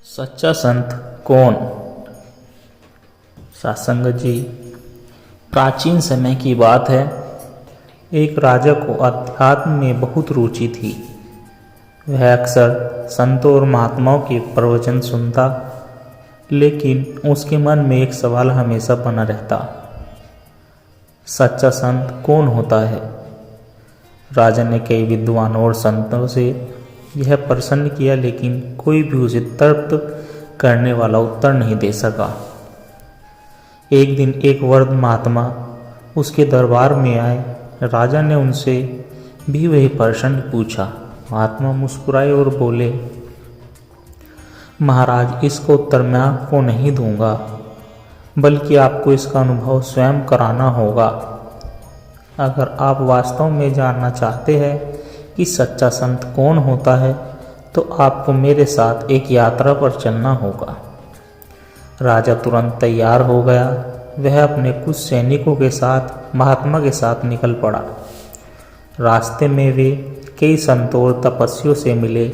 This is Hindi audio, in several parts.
सच्चा संत कौन? सत्संग जी, प्राचीन समय की बात है। एक राजा को अध्यात्म में बहुत रुचि थी। वह अक्सर संतों और महात्माओं के प्रवचन सुनता, लेकिन उसके मन में एक सवाल हमेशा बना रहता, सच्चा संत कौन होता है? राजा ने कई विद्वानों और संतों से यह प्रश्न किया, लेकिन कोई भी उसे तृप्त करने वाला उत्तर नहीं दे सका। एक दिन एक वृद्ध महात्मा उसके दरबार में आए। राजा ने उनसे भी वही प्रश्न पूछा। महात्मा मुस्कुराए और बोले, महाराज, इसका उत्तर मैं आपको नहीं दूंगा, बल्कि आपको इसका अनुभव स्वयं कराना होगा। अगर आप वास्तव में जानना चाहते हैं कि सच्चा संत कौन होता है, तो आपको मेरे साथ एक यात्रा पर चलना होगा। राजा तुरंत तैयार हो गया। वह अपने कुछ सैनिकों के साथ महात्मा के साथ निकल पड़ा। रास्ते में वे कई संतों और तपस्वियों से मिले।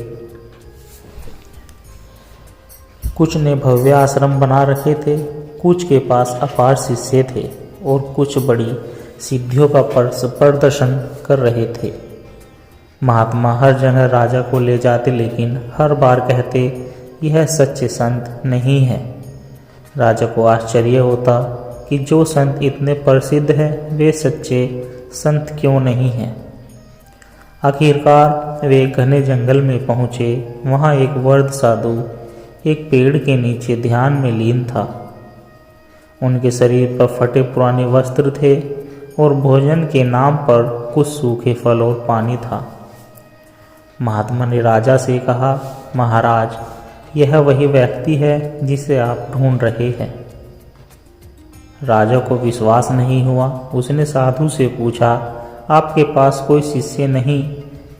कुछ ने भव्य आश्रम बना रखे थे, कुछ के पास अपार शिष्य थे और कुछ बड़ी सिद्धियों का प्रदर्शन कर रहे थे। महात्मा हर जगह राजा को ले जाते, लेकिन हर बार कहते, यह सच्चे संत नहीं है। राजा को आश्चर्य होता कि जो संत इतने प्रसिद्ध हैं, वे सच्चे संत क्यों नहीं हैं। आखिरकार वे एक घने जंगल में पहुँचे। वहाँ एक वृद्ध साधु एक पेड़ के नीचे ध्यान में लीन था। उनके शरीर पर फटे पुराने वस्त्र थे और भोजन के नाम पर कुछ सूखे फल और पानी था। महात्मा ने राजा से कहा, महाराज, यह वही व्यक्ति है जिसे आप ढूंढ रहे हैं। राजा को विश्वास नहीं हुआ। उसने साधु से पूछा, आपके पास कोई शिष्य नहीं,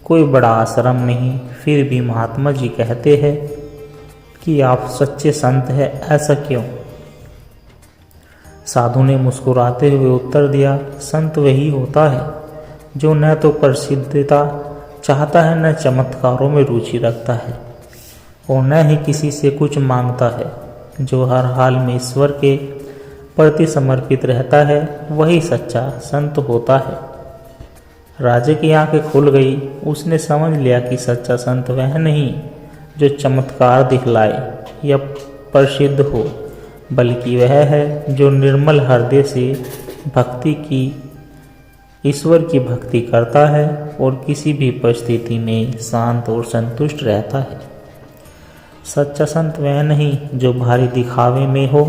कोई बड़ा आश्रम नहीं, फिर भी महात्मा जी कहते हैं कि आप सच्चे संत हैं, ऐसा क्यों? साधु ने मुस्कुराते हुए उत्तर दिया, संत वही होता है जो न तो प्रसिद्धता चाहता है, न चमत्कारों में रुचि रखता है और न ही किसी से कुछ मांगता है। जो हर हाल में ईश्वर के प्रति समर्पित रहता है, वही सच्चा संत होता है। राजा की आंखें खुल गई। उसने समझ लिया कि सच्चा संत वह नहीं जो चमत्कार दिखलाए या प्रसिद्ध हो, बल्कि वह है जो निर्मल हृदय से भक्ति की ईश्वर की भक्ति करता है और किसी भी परिस्थिति में शांत और संतुष्ट रहता है। सच्चा संत वह नहीं जो भारी दिखावे में हो,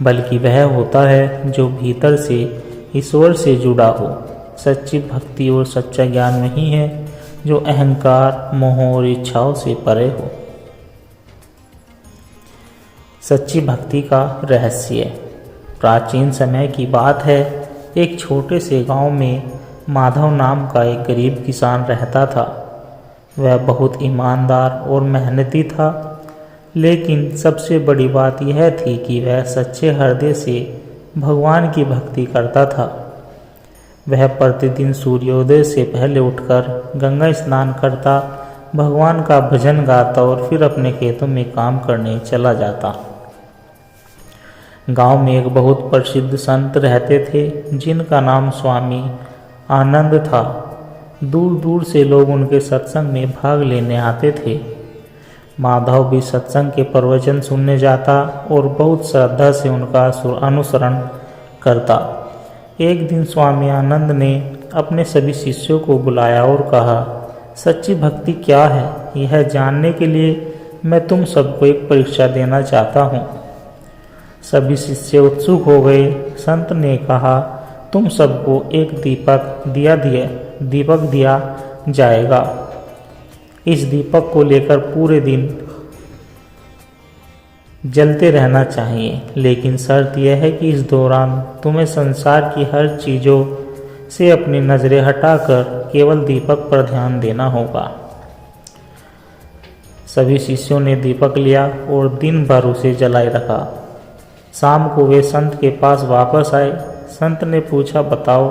बल्कि वह होता है जो भीतर से ईश्वर से जुड़ा हो। सच्ची भक्ति और सच्चा ज्ञान वही है जो अहंकार, मोह और इच्छाओं से परे हो। सच्ची भक्ति का रहस्य। प्राचीन समय की बात है। एक छोटे से गांव में माधव नाम का एक गरीब किसान रहता था। वह बहुत ईमानदार और मेहनती था, लेकिन सबसे बड़ी बात यह थी कि वह सच्चे हृदय से भगवान की भक्ति करता था। वह प्रतिदिन सूर्योदय से पहले उठकर गंगा स्नान करता, भगवान का भजन गाता और फिर अपने खेतों में काम करने चला जाता। गांव में एक बहुत प्रसिद्ध संत रहते थे, जिनका नाम स्वामी आनंद था। दूर दूर से लोग उनके सत्संग में भाग लेने आते थे। माधव भी सत्संग के प्रवचन सुनने जाता और बहुत श्रद्धा से उनका अनुसरण करता। एक दिन स्वामी आनंद ने अपने सभी शिष्यों को बुलाया और कहा, सच्ची भक्ति क्या है, यह जानने के लिए मैं तुम सबको एक परीक्षा देना चाहता हूँ। सभी शिष्य उत्सुक हो गए। संत ने कहा, तुम सबको एक दीपक दिया जाएगा। इस दीपक को लेकर पूरे दिन जलते रहना चाहिए, लेकिन शर्त यह है कि इस दौरान तुम्हें संसार की हर चीज़ों से अपनी नज़रें हटाकर केवल दीपक पर ध्यान देना होगा। सभी शिष्यों ने दीपक लिया और दिन भर उसे जलाए रखा। शाम को वे संत के पास वापस आए। संत ने पूछा, बताओ,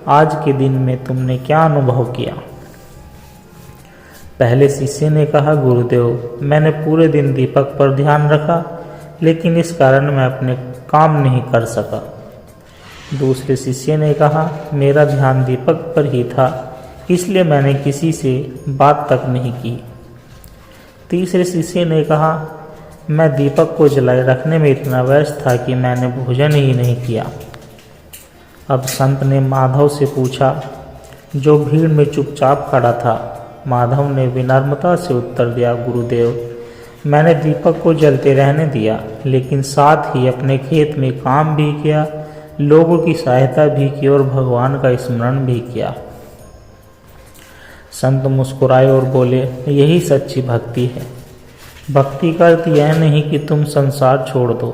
आज के दिन में तुमने क्या अनुभव किया? पहले शिष्य ने कहा, गुरुदेव, मैंने पूरे दिन दीपक पर ध्यान रखा, लेकिन इस कारण मैं अपने काम नहीं कर सका। दूसरे शिष्य ने कहा, मेरा ध्यान दीपक पर ही था, इसलिए मैंने किसी से बात तक नहीं की। तीसरे शिष्य ने कहा, मैं दीपक को जलाए रखने में इतना व्यस्त था कि मैंने भोजन ही नहीं किया। अब संत ने माधव से पूछा, जो भीड़ में चुपचाप खड़ा था। माधव ने विनम्रता से उत्तर दिया, गुरुदेव, मैंने दीपक को जलते रहने दिया, लेकिन साथ ही अपने खेत में काम भी किया, लोगों की सहायता भी की और भगवान का स्मरण भी किया। संत मुस्कुराए और बोले, यही सच्ची भक्ति है। भक्ति का अर्थ यह नहीं कि तुम संसार छोड़ दो,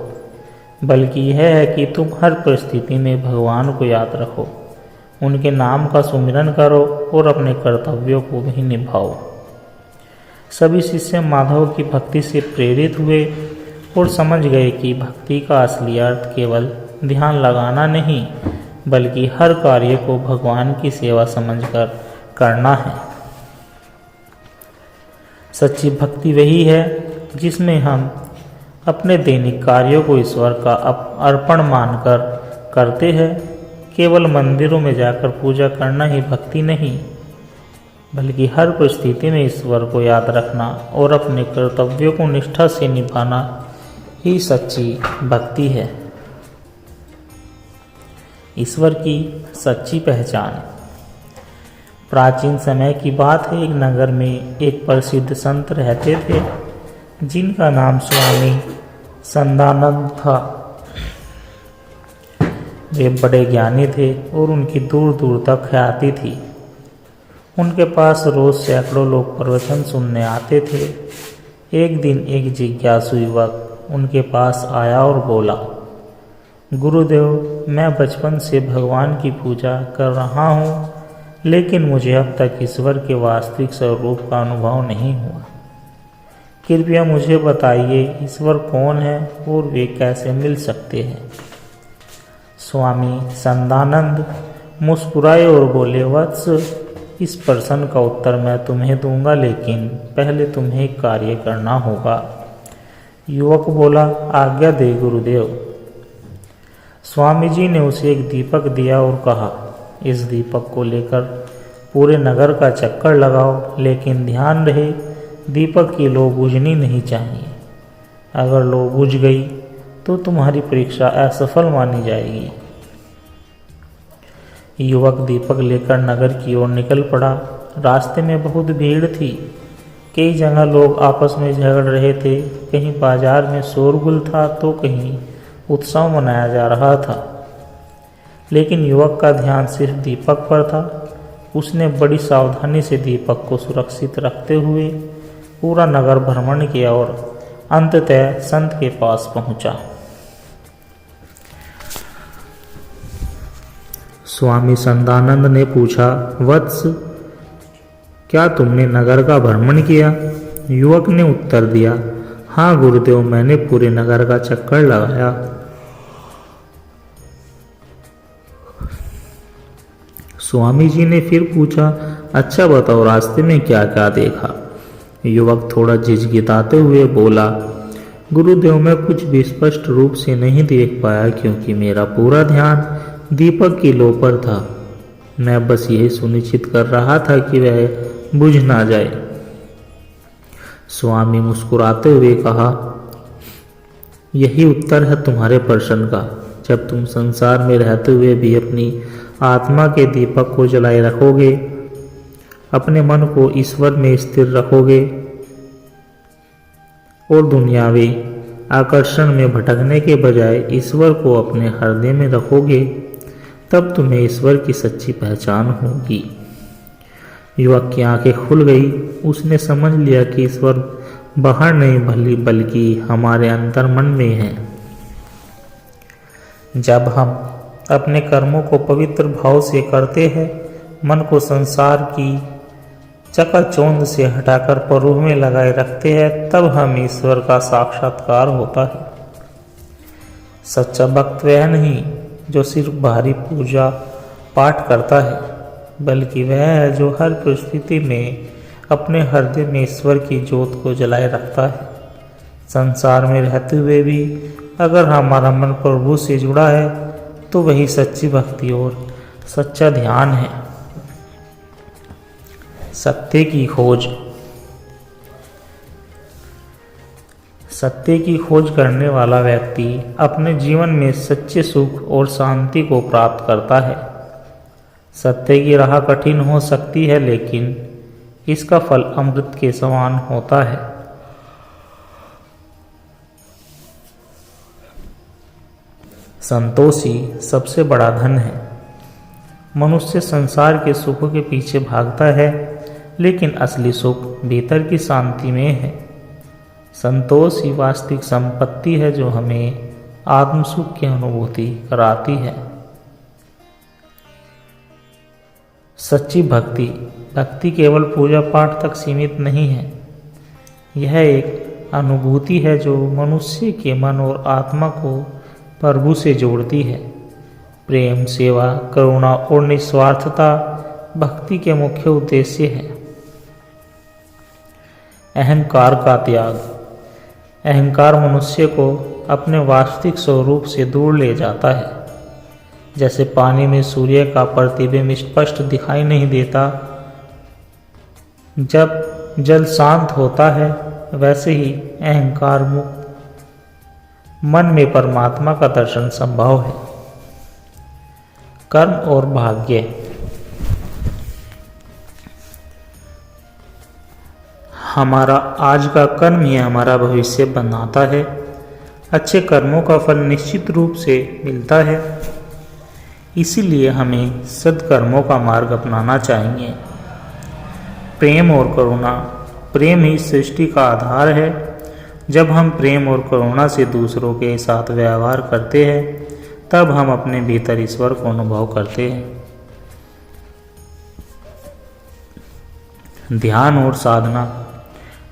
बल्कि यह है कि तुम हर परिस्थिति में भगवान को याद रखो, उनके नाम का सुमिरन करो और अपने कर्तव्यों को भी निभाओ। सभी शिष्य माधव की भक्ति से प्रेरित हुए और समझ गए कि भक्ति का असली अर्थ केवल ध्यान लगाना नहीं, बल्कि हर कार्य को भगवान की सेवा समझकर करना है। सच्ची भक्ति वही है जिसमें हम अपने दैनिक कार्यों को ईश्वर का अर्पण मानकर करते हैं। केवल मंदिरों में जाकर पूजा करना ही भक्ति नहीं, बल्कि हर परिस्थिति में ईश्वर को याद रखना और अपने कर्तव्यों को निष्ठा से निभाना ही सच्ची भक्ति है। ईश्वर की सच्ची पहचान। प्राचीन समय की बात है, एक नगर में एक प्रसिद्ध संत रहते थे, जिनका नाम स्वामी संदानंद था। वे बड़े ज्ञानी थे और उनकी दूर दूर तक ख्याति थी। उनके पास रोज सैकड़ों लोग प्रवचन सुनने आते थे। एक दिन एक जिज्ञासु युवक उनके पास आया और बोला, गुरुदेव, मैं बचपन से भगवान की पूजा कर रहा हूँ, लेकिन मुझे अब तक ईश्वर के वास्तविक स्वरूप का अनुभव नहीं हुआ। कृपया मुझे बताइए, ईश्वर कौन है और वे कैसे मिल सकते हैं। स्वामी संदानंद मुस्कुराए और बोले, वत्स, इस प्रश्न का उत्तर मैं तुम्हें दूंगा, लेकिन पहले तुम्हें एक कार्य करना होगा। युवक बोला, आज्ञा दे गुरुदेव। स्वामी जी ने उसे एक दीपक दिया और कहा, इस दीपक को लेकर पूरे नगर का चक्कर लगाओ, लेकिन ध्यान रहे दीपक की लौ बुझनी नहीं चाहिए। अगर लौ बुझ गई तो तुम्हारी परीक्षा असफल मानी जाएगी। युवक दीपक लेकर नगर की ओर निकल पड़ा। रास्ते में बहुत भीड़ थी। कई जगह लोग आपस में झगड़ रहे थे, कहीं बाजार में शोरगुल था तो कहीं उत्सव मनाया जा रहा था। लेकिन युवक का ध्यान सिर्फ दीपक पर था। उसने बड़ी सावधानी से दीपक को सुरक्षित रखते हुए पूरा नगर भ्रमण किया और अंततः संत के पास पहुंचा। स्वामी संदानंद ने पूछा, वत्स, क्या तुमने नगर का भ्रमण किया? युवक ने उत्तर दिया, हाँ गुरुदेव, मैंने पूरे नगर का चक्कर लगाया। स्वामी जी ने फिर पूछा, अच्छा बताओ, रास्ते में क्या क्या देखा? युवक थोड़ा झिझकिताते हुए बोला, गुरुदेव, मैं कुछ भी स्पष्ट रूप से नहीं देख पाया, क्योंकि मेरा पूरा ध्यान दीपक की लौ पर था। मैं बस यही सुनिश्चित कर रहा था कि वह बुझ ना जाए। स्वामी मुस्कुराते हुए कहा, यही उत्तर है तुम्हारे प्रश्न का। जब तुम संसार में रहते हुए भी अपनी आत्मा के दीपक को जलाए रखोगे, अपने मन को ईश्वर में स्थिर रखोगे और दुनियावी आकर्षण में भटकने के बजाय ईश्वर को अपने हृदय में रखोगे, तब तुम्हें ईश्वर की सच्ची पहचान होगी। युवक की आंखें खुल गई। उसने समझ लिया कि ईश्वर बाहर नहीं बल्कि हमारे अंतर्मन में है। जब हम अपने कर्मों को पवित्र भाव से करते हैं, मन को संसार की चकाचौंध से हटाकर प्रभु में लगाए रखते हैं, तब हम ईश्वर का साक्षात्कार होता है। सच्चा भक्त वह नहीं जो सिर्फ बाहरी पूजा पाठ करता है, बल्कि वह है जो हर परिस्थिति में अपने हृदय में ईश्वर की ज्योत को जलाए रखता है। संसार में रहते हुए भी अगर हमारा मन प्रभु से जुड़ा है तो वही सच्ची भक्ति और सच्चा ध्यान है। सत्य की खोज। सत्य की खोज करने वाला व्यक्ति अपने जीवन में सच्चे सुख और शांति को प्राप्त करता है। सत्य की राह कठिन हो सकती है, लेकिन इसका फल अमृत के समान होता है। संतोषी सबसे बड़ा धन है। मनुष्य संसार के सुखों के पीछे भागता है, लेकिन असली सुख भीतर की शांति में है। संतोष ही वास्तविक संपत्ति है जो हमें आत्म सुख की अनुभूति कराती है। सच्ची भक्ति। भक्ति केवल पूजा पाठ तक सीमित नहीं है। यह एक अनुभूति है जो मनुष्य के मन और आत्मा को प्रभु से जोड़ती है। प्रेम, सेवा, करुणा और निस्वार्थता भक्ति के मुख्य उद्देश्य है। अहंकार का त्याग। अहंकार मनुष्य को अपने वास्तविक स्वरूप से दूर ले जाता है। जैसे पानी में सूर्य का प्रतिबिंब स्पष्ट दिखाई नहीं देता जब जल शांत होता है, वैसे ही अहंकार मुक्त मन में परमात्मा का दर्शन संभव है। कर्म और भाग्य। हमारा आज का कर्म ही हमारा भविष्य बनाता है। अच्छे कर्मों का फल निश्चित रूप से मिलता है, इसीलिए हमें सद्कर्मों का मार्ग अपनाना चाहिए। प्रेम और करुणा। प्रेम ही सृष्टि का आधार है। जब हम प्रेम और करुणा से दूसरों के साथ व्यवहार करते हैं, तब हम अपने भीतर ईश्वर को अनुभव करते हैं। ध्यान और साधना।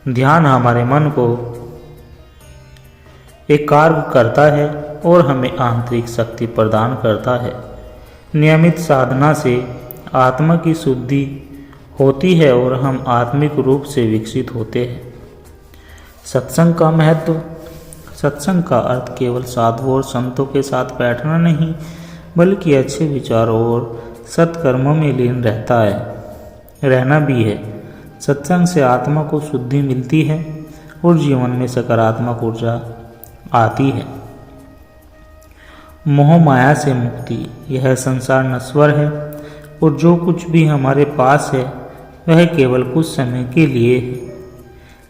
ध्यान हमारे मन को एकाग्र करता है और हमें आंतरिक शक्ति प्रदान करता है। नियमित साधना से आत्मा की शुद्धि होती है और हम आत्मिक रूप से विकसित होते हैं। सत्संग का महत्व। सत्संग का अर्थ केवल साधुओं और संतों के साथ बैठना नहीं, बल्कि अच्छे विचारों और सत्कर्मों में लीन रहना भी है। सत्संग से आत्मा को शुद्धि मिलती है और जीवन में सकारात्मक ऊर्जा आती है। मोह माया से मुक्ति। यह संसार नश्वर है और जो कुछ भी हमारे पास है वह केवल कुछ समय के लिए है।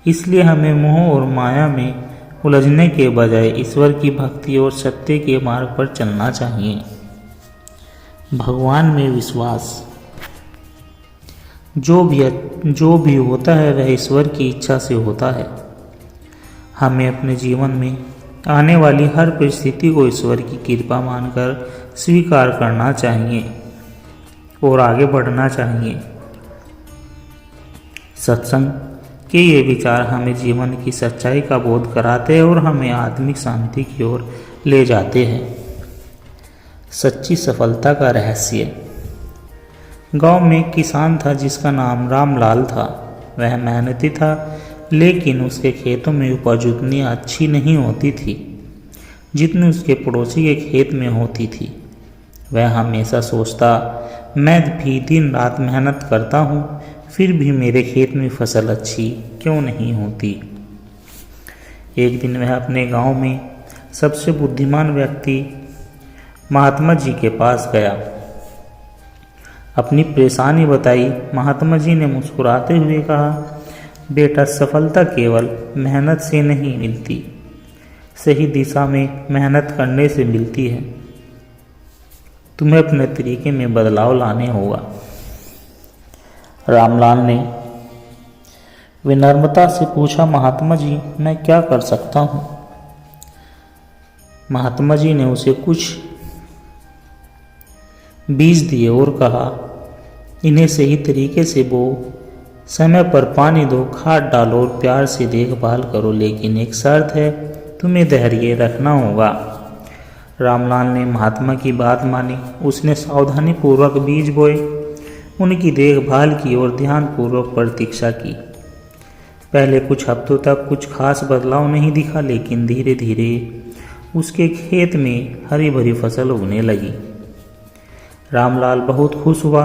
इसलिए हमें मोह और माया में उलझने के बजाय ईश्वर की भक्ति और सत्य के मार्ग पर चलना चाहिए। भगवान में विश्वास। जो भी होता है वह ईश्वर की इच्छा से होता है। हमें अपने जीवन में आने वाली हर परिस्थिति को ईश्वर की कृपा मानकर स्वीकार करना चाहिए और आगे बढ़ना चाहिए। सत्संग के ये विचार हमें जीवन की सच्चाई का बोध कराते हैं और हमें आत्मिक शांति की ओर ले जाते हैं। सच्ची सफलता का रहस्य। गांव में एक किसान था जिसका नाम रामलाल था। वह मेहनती था, लेकिन उसके खेतों में उपज उतनी अच्छी नहीं होती थी जितनी उसके पड़ोसी के खेत में होती थी। वह हमेशा सोचता, मैं भी दिन रात मेहनत करता हूँ, फिर भी मेरे खेत में फसल अच्छी क्यों नहीं होती। एक दिन वह अपने गांव में सबसे बुद्धिमान व्यक्ति महात्मा जी के पास गया। अपनी परेशानी बताई। महात्मा जी ने मुस्कुराते हुए कहा, बेटा, सफलता केवल मेहनत से नहीं मिलती, सही दिशा में मेहनत करने से मिलती है। तुम्हें अपने तरीके में बदलाव लाने होगा। रामलाल ने विनम्रता से पूछा, महात्मा जी, मैं क्या कर सकता हूँ? महात्मा जी ने उसे कुछ बीज दिए और कहा, इन्हें सही तरीके से बो, समय पर पानी दो, खाद डालो और प्यार से देखभाल करो, लेकिन एक शर्त है, तुम्हें धैर्य रखना होगा। रामलाल ने महात्मा की बात मानी। उसने सावधानी पूर्वक बीज बोए। उनकी देखभाल की और ध्यानपूर्वक प्रतीक्षा की। पहले कुछ हफ्तों तक कुछ खास बदलाव नहीं दिखा, लेकिन धीरे धीरे उसके खेत में हरी भरी फसल उगने लगी। रामलाल बहुत खुश हुआ,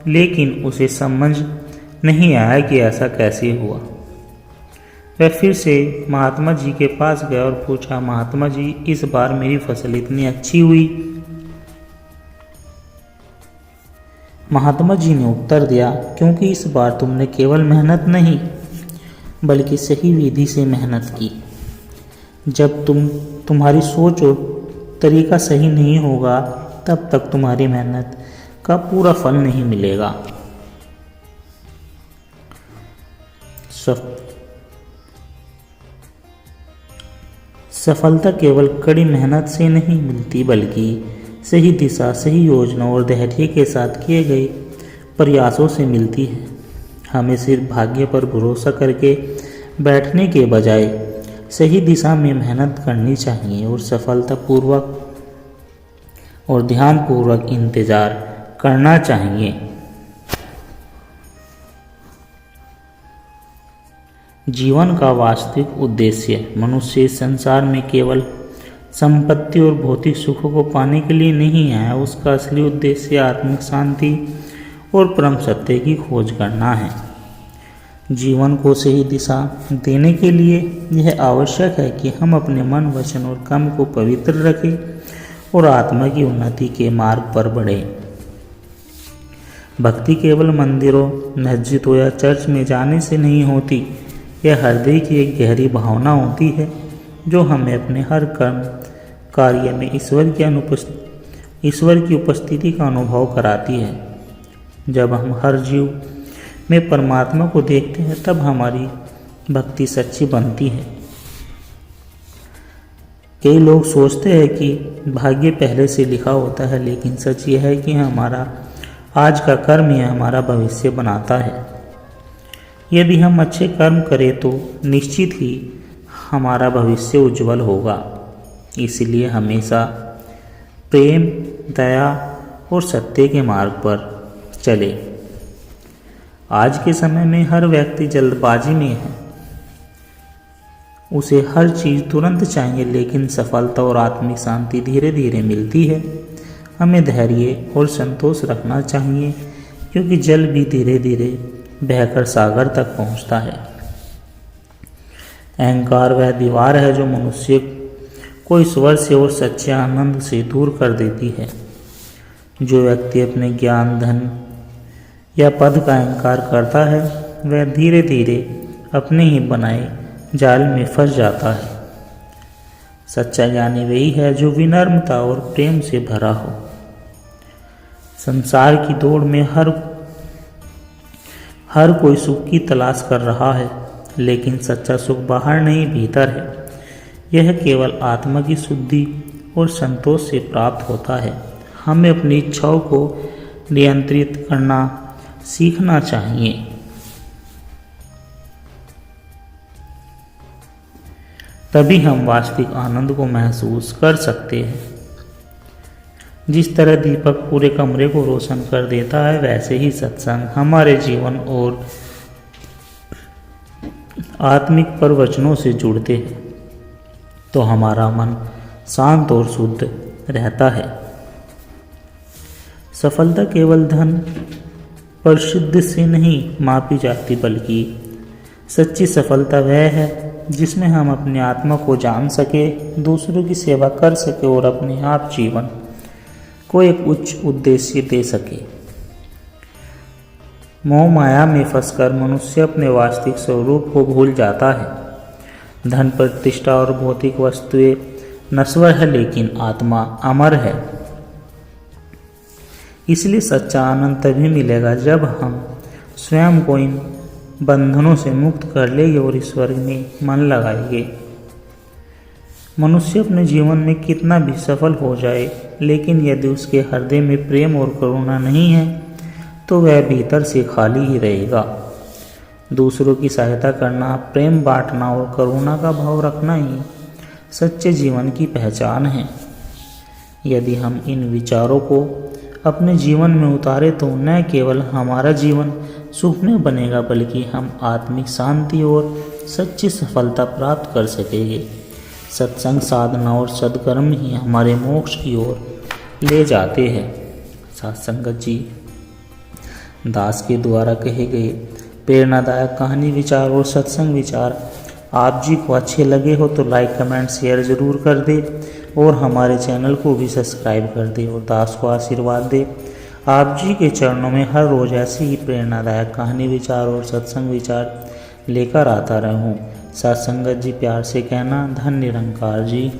लेकिन उसे समझ नहीं आया कि ऐसा कैसे हुआ। वह फिर से महात्मा जी के पास गया और पूछा, महात्मा जी, इस बार मेरी फसल इतनी अच्छी हुई? महात्मा जी ने उत्तर दिया, क्योंकि इस बार तुमने केवल मेहनत नहीं बल्कि सही विधि से मेहनत की। जब तुम्हारी सोच और तरीका सही नहीं होगा, तब तक तुम्हारी मेहनत का पूरा फल नहीं मिलेगा। सफलता केवल कड़ी मेहनत से नहीं मिलती, बल्कि सही दिशा, सही योजना और धैर्य के साथ किए गए प्रयासों से मिलती है। हमें सिर्फ भाग्य पर भरोसा करके बैठने के बजाय सही दिशा में मेहनत करनी चाहिए और सफलतापूर्वक और ध्यानपूर्वक इंतजार करना चाहिए। जीवन का वास्तविक उद्देश्य मनुष्य इस संसार में केवल संपत्ति और भौतिक सुखों को पाने के लिए नहीं है। उसका असली उद्देश्य आत्मिक शांति और परम सत्य की खोज करना है। जीवन को सही दिशा देने के लिए यह आवश्यक है कि हम अपने मन, वचन और कर्म को पवित्र रखें और आत्मा की उन्नति के मार्ग पर बढ़ें। भक्ति केवल मंदिरों, मस्जिदों या चर्च में जाने से नहीं होती। यह हृदय की एक गहरी भावना होती है जो हमें अपने हर कर्म कार्य में ईश्वर की उपस्थिति का अनुभव कराती है। जब हम हर जीव में परमात्मा को देखते हैं, तब हमारी भक्ति सच्ची बनती है। कई लोग सोचते हैं कि भाग्य पहले से लिखा होता है, लेकिन सच यह है कि हमारा आज का कर्म ही हमारा भविष्य बनाता है। यदि हम अच्छे कर्म करें तो निश्चित ही हमारा भविष्य उज्जवल होगा। इसलिए हमेशा प्रेम, दया और सत्य के मार्ग पर चले। आज के समय में हर व्यक्ति जल्दबाजी में है। उसे हर चीज़ तुरंत चाहिए, लेकिन सफलता और आत्मिक शांति धीरे धीरे मिलती है। हमें धैर्य और संतोष रखना चाहिए, क्योंकि जल भी धीरे धीरे बहकर सागर तक पहुंचता है। अहंकार वह दीवार है जो मनुष्य को ईश्वर से और सच्चे आनंद से दूर कर देती है। जो व्यक्ति अपने ज्ञान, धन या पद का अहंकार करता है, वह धीरे धीरे अपने ही बनाए जाल में फंस जाता है। सच्चा ज्ञानी वही है जो विनम्रता और प्रेम से भरा हो। संसार की दौड़ में हर कोई सुख की तलाश कर रहा है, लेकिन सच्चा सुख बाहर नहीं, भीतर है। यह केवल आत्मा की शुद्धि और संतोष से प्राप्त होता है। हमें अपनी इच्छाओं को नियंत्रित करना सीखना चाहिए। तभी हम वास्तविक आनंद को महसूस कर सकते हैं। जिस तरह दीपक पूरे कमरे को रोशन कर देता है, वैसे ही सत्संग हमारे जीवन और आत्मिक प्रवचनों से जुड़ते हैं तो हमारा मन शांत और शुद्ध रहता है। सफलता केवल धन, प्रसिद्धि से नहीं मापी जाती, बल्कि सच्ची सफलता वह है जिसमें हम अपनी आत्मा को जान सके, दूसरों की सेवा कर सके और अपने आप जीवन को एक उच्च उद्देश्य दे सके। मोह माया में फंसकर मनुष्य अपने वास्तविक स्वरूप को भूल जाता है। धन, प्रतिष्ठा और भौतिक वस्तुएं नश्वर है, लेकिन आत्मा अमर है। इसलिए सच्चा आनंद तभी मिलेगा जब हम स्वयं को इन बंधनों से मुक्त कर लेंगे और ईश्वर में मन लगाएंगे। मनुष्य अपने जीवन में कितना भी सफल हो जाए, लेकिन यदि उसके हृदय में प्रेम और करुणा नहीं है तो वह भीतर से खाली ही रहेगा। दूसरों की सहायता करना, प्रेम बांटना और करुणा का भाव रखना ही सच्चे जीवन की पहचान है। यदि हम इन विचारों को अपने जीवन में उतारे तो न केवल हमारा जीवन सुखमय बनेगा बल्कि हम आत्मिक शांति और सच्ची सफलता प्राप्त कर सकेंगे। सत्संग, साधना और सद्कर्म ही हमारे मोक्ष की ओर ले जाते हैं। साथ संगत जी, दास के द्वारा कहे गए प्रेरणादायक कहानी, विचार और सत्संग विचार आप जी को अच्छे लगे हो तो लाइक, कमेंट, शेयर ज़रूर कर दे और हमारे चैनल को भी सब्सक्राइब कर दे और दास को आशीर्वाद दे। आप जी के चरणों में हर रोज़ ऐसी ही प्रेरणादायक कहानी, विचार और सत्संग विचार लेकर आता रहूं। साथ संगत जी, प्यार से कहना, धन निरंकार जी।